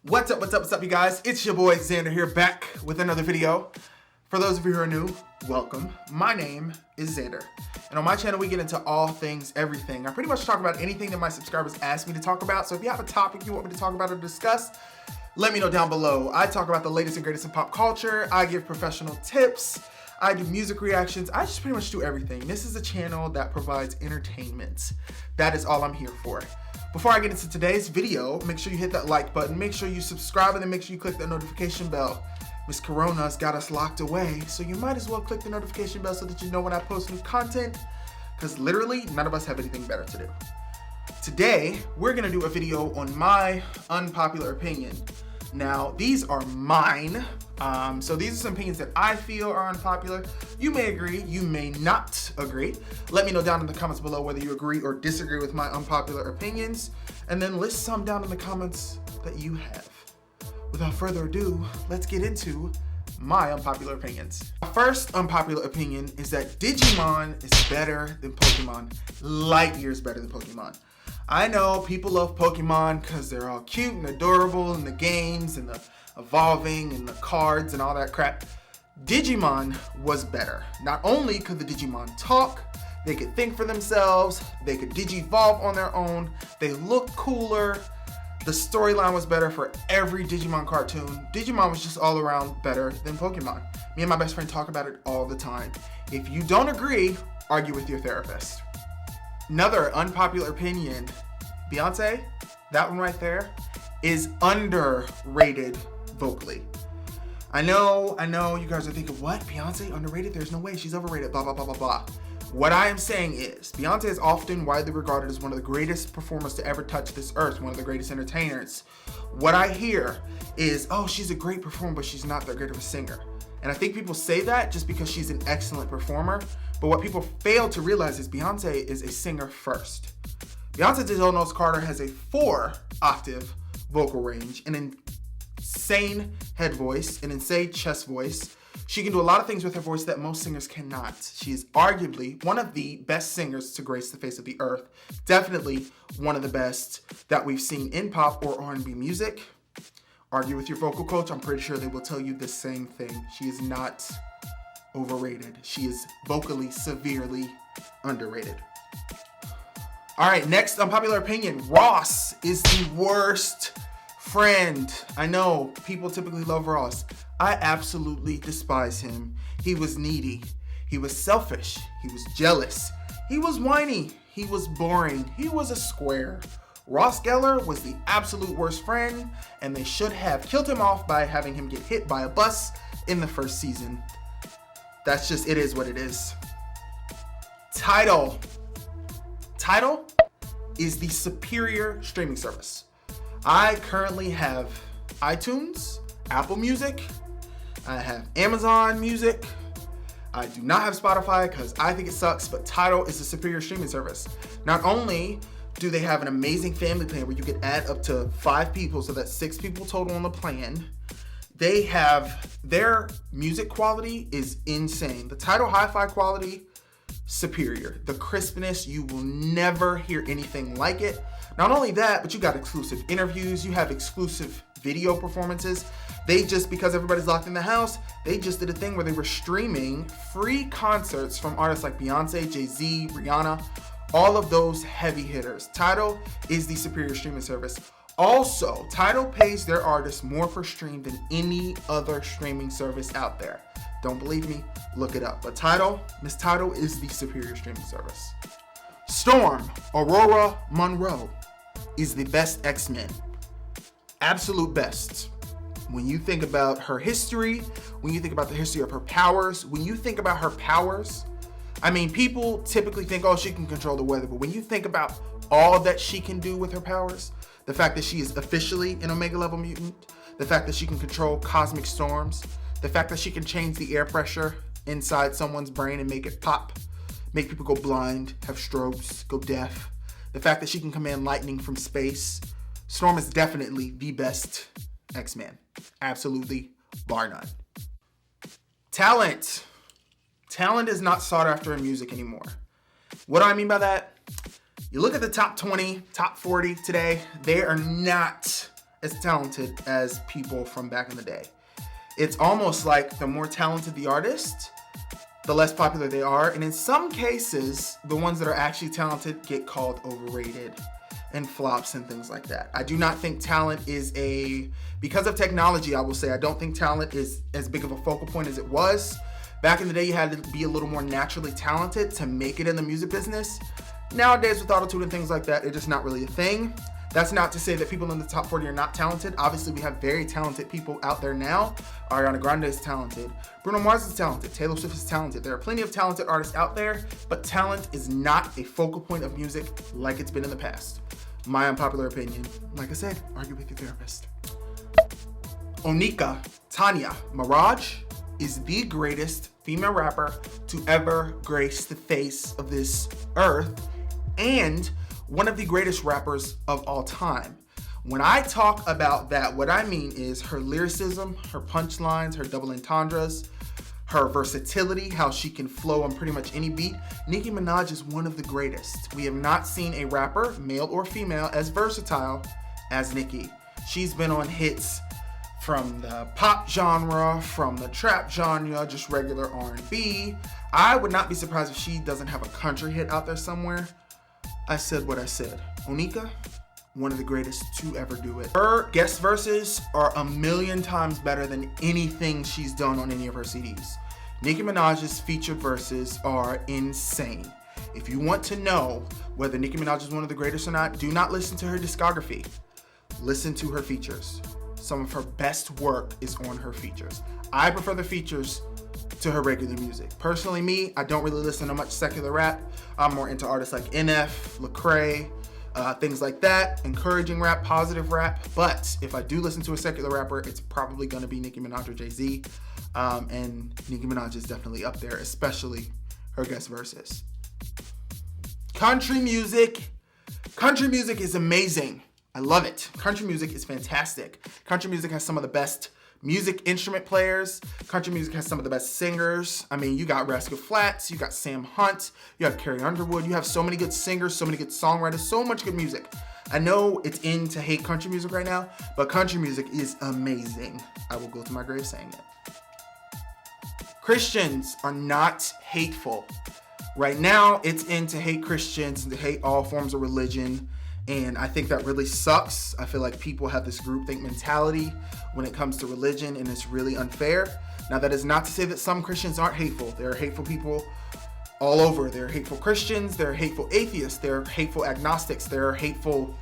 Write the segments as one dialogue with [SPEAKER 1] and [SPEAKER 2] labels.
[SPEAKER 1] What's up, you guys? It's your boy Xander here, back with another video. For those of you who are new, welcome. My name is Xander, and on my channel we get into all things, everything. I pretty much talk about anything that my subscribers ask me to talk about, so if you have a topic you want me to talk about or discuss, let me know down below. I talk about the latest and greatest in pop culture, I give professional tips, I do music reactions, I just pretty much do everything. This is a channel that provides entertainment. That is all I'm here for. Before I get into today's video, make sure you hit that like button, make sure you subscribe, and then make sure you click that notification bell. Miss Corona's got us locked away, so you might as well click the notification bell so that you know when I post new content, because literally none of us have anything better to do. Today, we're gonna do a video on my unpopular opinion. Now, these are mine, so these are some opinions that I feel are unpopular. You may agree, you may not agree. Let me know down in the comments below whether you agree or disagree with my unpopular opinions, and then list some down in the comments that you have. Without further ado, let's get into my unpopular opinions. My first unpopular opinion is that Digimon is better than Pokemon. Light years better than Pokemon. I know people love Pokemon because they're all cute and adorable in the games and the evolving and the cards and all that crap. Digimon was better. Not only could the Digimon talk, they could think for themselves, they could digivolve on their own, they looked cooler, the storyline was better for every Digimon cartoon. Digimon was just all around better than Pokemon. Me and my best friend talk about it all the time. If you don't agree, argue with your therapist. Another unpopular opinion, Beyonce, that one right there, is underrated vocally. I know you guys are thinking, what, Beyonce underrated? There's no way, she's overrated, blah, blah, blah, blah, blah. What I am saying is, Beyonce is often widely regarded as one of the greatest performers to ever touch this earth, one of the greatest entertainers. What I hear is, oh, she's a great performer, but she's not that great of a singer. And I think people say that just because she's an excellent performer, but what people fail to realize is Beyonce is a singer first. Beyonce Digital Knows Carter has a 4-octave vocal range, an insane head voice, an insane chest voice. She can do a lot of things with her voice that most singers cannot. She is arguably one of the best singers to grace the face of the earth. Definitely one of the best that we've seen in pop or R&B music. Argue with your vocal coach, I'm pretty sure they will tell you the same thing. She is not overrated. She is vocally severely underrated. All right, next unpopular opinion. Ross is the worst friend. I know people typically love Ross. I absolutely despise him. He was needy. He was selfish. He was jealous. He was whiny. He was boring. He was a square. Ross Geller was the absolute worst friend, and they should have killed him off by having him get hit by a bus in the first season. That's just, it is what it is. Tidal. Tidal is the superior streaming service. I currently have iTunes, Apple Music, I have Amazon Music. I do not have Spotify because I think it sucks, but Tidal is the superior streaming service. Not only do they have an amazing family plan where you can add up to 5 people, so that's 6 people total on the plan. They have, their music quality is insane. The Tidal hi-fi quality, superior. The crispness, you will never hear anything like it. Not only that, but you got exclusive interviews, you have exclusive video performances. They just, because everybody's locked in the house, they just did a thing where they were streaming free concerts from artists like Beyonce, Jay-Z, Rihanna, all of those heavy hitters. Tidal is the superior streaming service. Also, Tidal pays their artists more per stream than any other streaming service out there. Don't believe me? Look it up. But Tidal, Miss Tidal is the superior streaming service. Storm, Aurora Monroe, is the best X-Men. Absolute best. When you think about her history, when you think about the history of her powers, when you think about her powers, I mean, people typically think, oh, she can control the weather, but when you think about all that she can do with her powers, the fact that she is officially an Omega level mutant, the fact that she can control cosmic storms, the fact that she can change the air pressure inside someone's brain and make it pop, make people go blind, have strokes, go deaf, the fact that she can command lightning from space, Storm is definitely the best X-Men. Absolutely, bar none. Talent. Talent is not sought after in music anymore. What do I mean by that? You look at the top 20, top 40 today, they are not as talented as people from back in the day. It's almost like the more talented the artist, the less popular they are. And in some cases, the ones that are actually talented get called overrated and flops and things like that. I do not think talent is because of technology, I will say, I don't think talent is as big of a focal point as it was. Back in the day, you had to be a little more naturally talented to make it in the music business. Nowadays, with autotune and things like that, it's just not really a thing. That's not to say that people in the top 40 are not talented. Obviously, we have very talented people out there now. Ariana Grande is talented. Bruno Mars is talented. Taylor Swift is talented. There are plenty of talented artists out there, but talent is not a focal point of music like it's been in the past. My unpopular opinion, like I said, argue with your therapist. Onika Tanya Mirage is the greatest female rapper to ever grace the face of this earth and one of the greatest rappers of all time. When I talk about that, what I mean is her lyricism, her punchlines, her double entendres, her versatility, how she can flow on pretty much any beat. Nicki Minaj is one of the greatest. We have not seen a rapper, male or female, as versatile as Nicki. She's been on hits from the pop genre, from the trap genre, just regular R&B. I would not be surprised if she doesn't have a country hit out there somewhere. I said what I said. Onika, one of the greatest to ever do it. Her guest verses are a million times better than anything she's done on any of her CDs. Nicki Minaj's featured verses are insane. If you want to know whether Nicki Minaj is one of the greatest or not, do not listen to her discography. Listen to her features. Some of her best work is on her features. I prefer the features to her regular music. Personally, me, I don't really listen to much secular rap. I'm more into artists like NF, Lecrae, things like that, encouraging rap, positive rap. But if I do listen to a secular rapper, it's probably gonna be Nicki Minaj or Jay-Z. And Nicki Minaj is definitely up there, especially her guest verses. Country music is amazing. I love it. Country music is fantastic. Country music has some of the best music instrument players. Country music has some of the best singers. I mean, you got Rascal Flatts, you got Sam Hunt, you have Carrie Underwood, you have so many good singers, so many good songwriters, so much good music. I know it's in to hate country music right now, but country music is amazing. I will go to my grave saying it. Christians are not hateful. Right now, it's in to hate Christians and to hate all forms of religion. And I think that really sucks. I feel like people have this groupthink mentality when it comes to religion, and it's really unfair. Now, that is not to say that some Christians aren't hateful. There are hateful people all over. There are hateful Christians, there are hateful atheists, there are hateful agnostics, there are hateful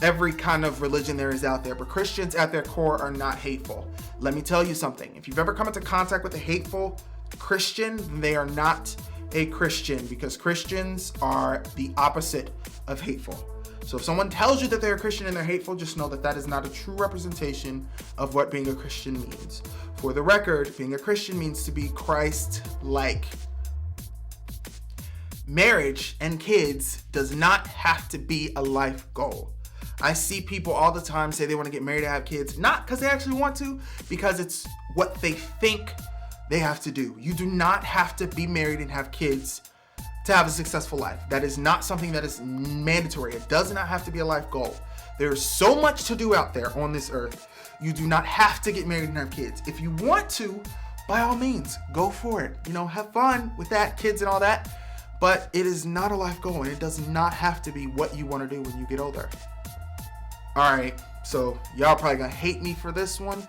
[SPEAKER 1] every kind of religion there is out there. But Christians at their core are not hateful. Let me tell you something. If you've ever come into contact with a hateful Christian, they are not a Christian, because Christians are the opposite of hateful. So if someone tells you that they're a Christian and they're hateful, just know that that is not a true representation of what being a Christian means. For the record, being a Christian means to be Christ-like. Marriage and kids does not have to be a life goal. I see people all the time say they want to get married and have kids, not because they actually want to, because it's what they think they have to do. You do not have to be married and have kids to have a successful life. That is not something that is mandatory. It does not have to be a life goal. There's so much to do out there on this earth. You do not have to get married and have kids. If you want to, by all means, go for it. You know, have fun with that, kids and all that. But it is not a life goal, and it does not have to be what you want to do when you get older. All right, so y'all probably gonna hate me for this one.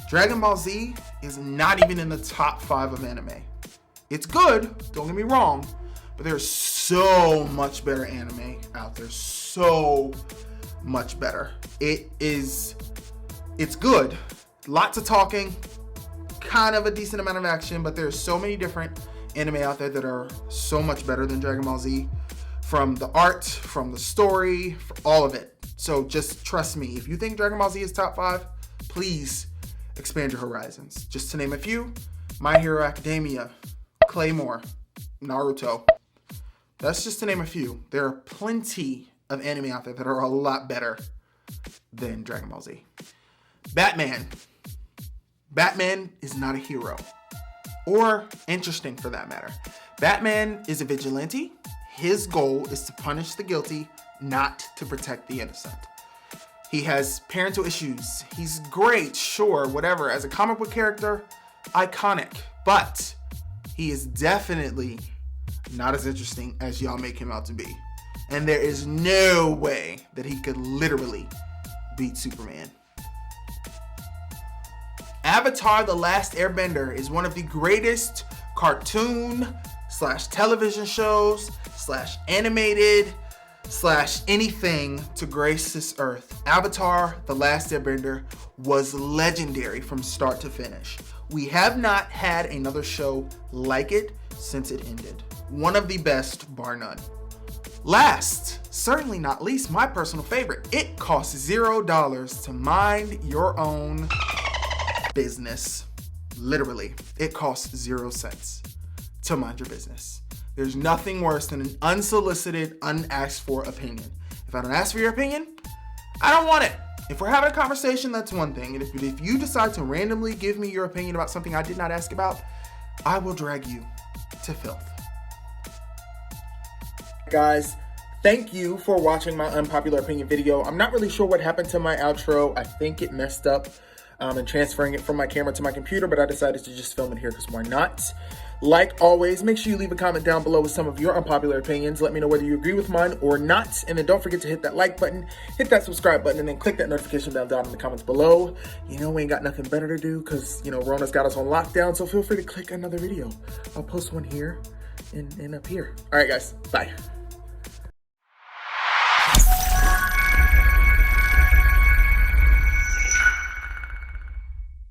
[SPEAKER 1] Dragon Ball Z is not even in the top 5 of anime. It's good, don't get me wrong, but there's so much better anime out there, so much better. It's good, lots of talking, kind of a decent amount of action, but there's so many different anime out there that are so much better than Dragon Ball Z, from the art, from the story, for all of it. So just trust me, if you think Dragon Ball Z is top 5, please expand your horizons. Just to name a few: My Hero Academia, Claymore, Naruto. That's just to name a few. There are plenty of anime out there that are a lot better than Dragon Ball Z. Batman. Batman is not a hero, or interesting for that matter. Batman is a vigilante. His goal is to punish the guilty, not to protect the innocent. He has parental issues. He's great, sure, whatever. As a comic book character, iconic. But he is definitely not as interesting as y'all make him out to be. And there is no way that he could literally beat Superman. Avatar: The Last Airbender is one of the greatest cartoon / television shows / animated / anything to grace this earth. Avatar: The Last Airbender was legendary from start to finish. We have not had another show like it since it ended. One of the best, bar none. Last, certainly not least, my personal favorite. It costs $0 to mind your own business. Literally, it costs 0 cents to mind your business. There's nothing worse than an unsolicited, unasked for opinion. If I don't ask for your opinion, I don't want it. If we're having a conversation, that's one thing. And if you decide to randomly give me your opinion about something I did not ask about, I will drag you to filth. Guys, thank you for watching my unpopular opinion video. I'm not really sure what happened to my outro. I think it messed up and transferring it from my camera to my computer, but I decided to just film it here because why not? Like always, make sure you leave a comment down below with some of your unpopular opinions. Let me know whether you agree with mine or not. And then don't forget to hit that like button, hit that subscribe button, and then click that notification bell down in the comments below. You know, we ain't got nothing better to do because, you know, Rona's got us on lockdown. So feel free to click another video. I'll post one here and up here. All right, guys. Bye.